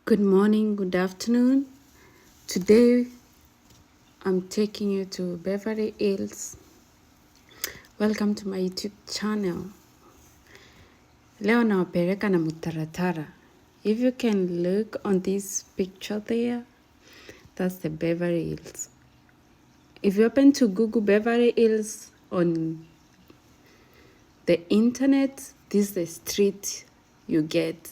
Good morning, good afternoon. Today I'm taking you to Beverly Hills. Welcome to my YouTube channel. Leo nawapeleka na mutaratara. If you can look on this picture there, that's the Beverly Hills. If you open to Google Beverly Hills on the internet, this is the street you get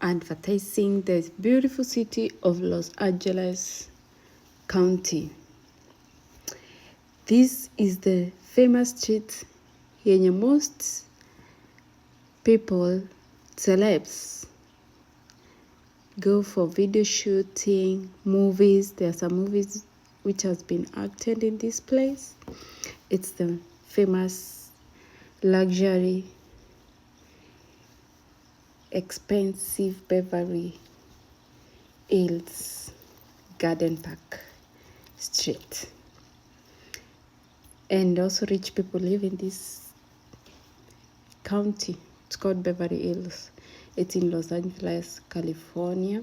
advertising the beautiful city of Los Angeles County. This is the famous street yenye most people, celebs, go for video shooting, movies. There are some movies which has been acted in this place. It's the famous luxury, expensive Beverly Hills Garden Park Street. And also rich people live in this county. It's called Beverly Hills. It's in Los Angeles, California.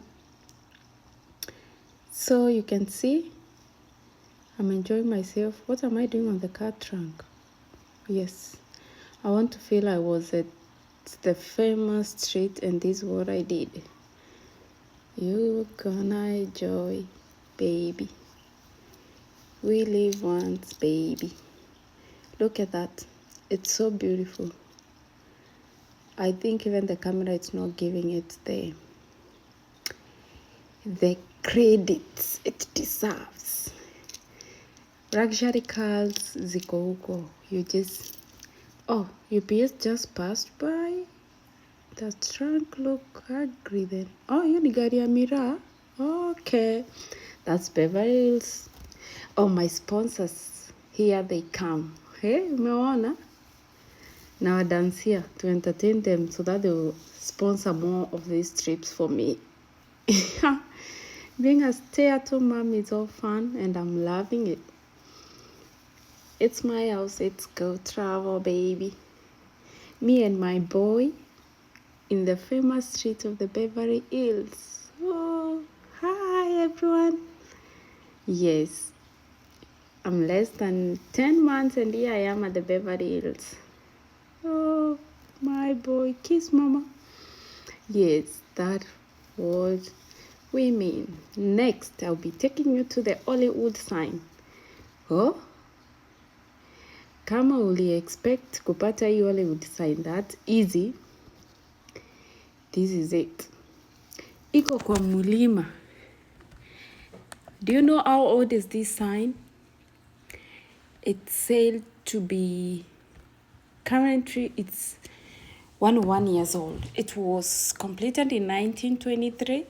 So you can see I'm enjoying myself. What am I doing on the car trunk? Yes, I want to feel I was at the famous street and this is what I did. You gonna enjoy, baby. We live once, baby. Look at that. It's so beautiful. I think even the camera is not giving it the credit it deserves. Luxury cars ziko huko. UPS just passed by. The trunk look ugly then. Oh, hiyo ni gari ya miraa. Okay. That's Beverly Hills. Oh, my sponsors. Here they come. Hey, umeona? Now I dance here to entertain them so that they will sponsor more of these trips for me. Being a stay-at-home mom is all fun and I'm loving it. It's my house, let's go travel, baby. Me and my boy in the famous street of the Beverly Hills. Oh, hi everyone. Yes, I'm less than 10 months and here I am at the Beverly Hills. Oh, my boy, kiss mama. Yes, that was we mean. Next, I'll be taking you to the Hollywood sign. Oh, kama uli expect kupata hii Hollywood sign that easy, this is it. Iko kwa mulima. Do you know how old is this sign? It's said to be currently it's 101 years old. It was completed in 1923,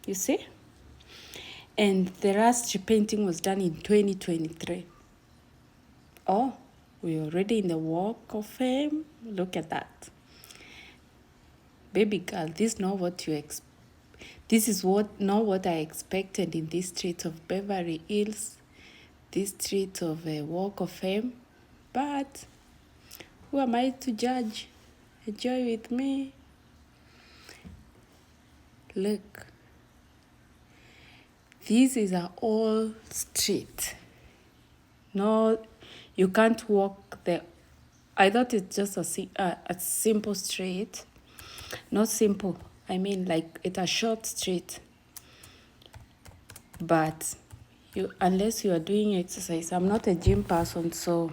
you see? And the last repainting was done in 2023. Oh, we're already in the Walk of Fame. Look at that. Baby girl, this is not what you expect. This is not what I expected in this street of Beverly Hills, this street of a Walk of Fame. But who am I to judge? Enjoy with me. Look. This is an old street. No, you can't walk there. I thought it's just a simple street. Not simple. I mean, like it's a short street. But unless you are doing exercise, I'm not a gym person, so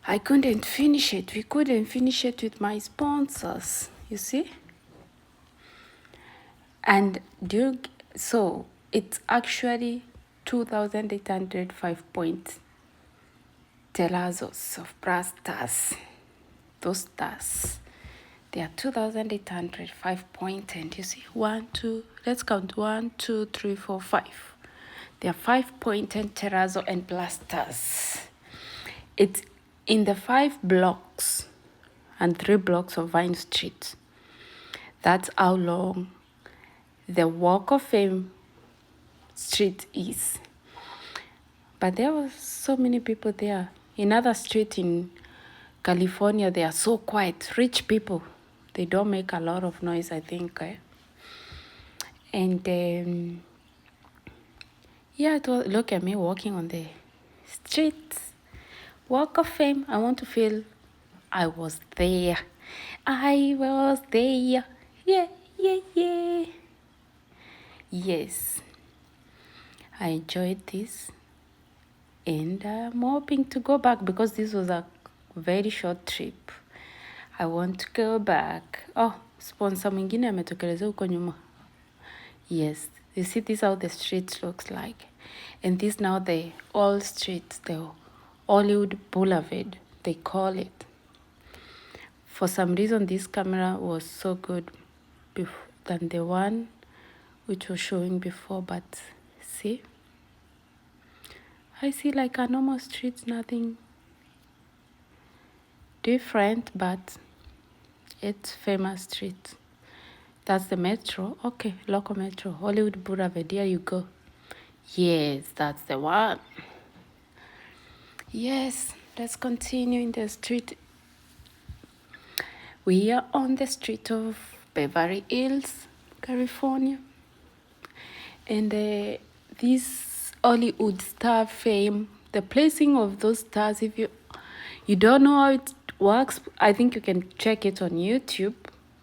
I couldn't finish it. We couldn't finish it with my sponsors, you see? And so it's actually 2,805 points. Terazos of brass stars. Those stars. They are 2,805 points, and you see 1, 2, let's count 1, 2, 3, 4, 5. They are 5-pointed terrazzo and blasters. It's in the 5 blocks and 3 blocks of Vine Street. That's how long the Walk of Fame street is. But there were so many people there. In other streets in California, they are so quiet. Rich people, They don't make a lot of noise, I think. And yeah, look at me walking on the streets. Walk of Fame. I want to feel I was there. I was there. Yeah, yeah, yeah. Yes, I enjoyed this. And I'm hoping to go back because this was a very short trip. I want to go back. Oh, sponsor mwingine ametokeleza huko nyuma. Yes, you see this how the street looks like. And this now the old street, the Hollywood Boulevard, they call it. For some reason, this camera was so good than the one which was showing before, but see? I see like a normal street, nothing different, but it's famous street. That's the metro. Okay, local metro, Hollywood Boulevard. There you go. Yes, that's the one. Yes, let's continue in the street. We are on the street of Beverly Hills, California. And this Hollywood star fame, the placing of those stars, if you don't know how it works, I think you can check it on YouTube.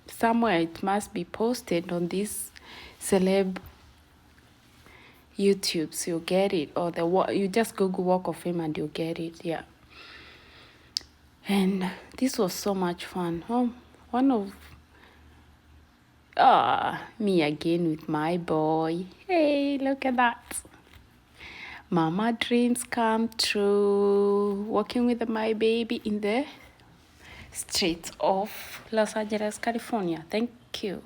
Somewhere it must be posted on this celeb YouTube, so you'll get it. Or you just Google Walk of Fame and you'll get it, yeah. And this was so much fun. Me again with my boy. Hey, look at that. Mama dreams come true. Walking with my baby in the streets of Los Angeles, California. Thank you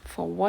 for watching.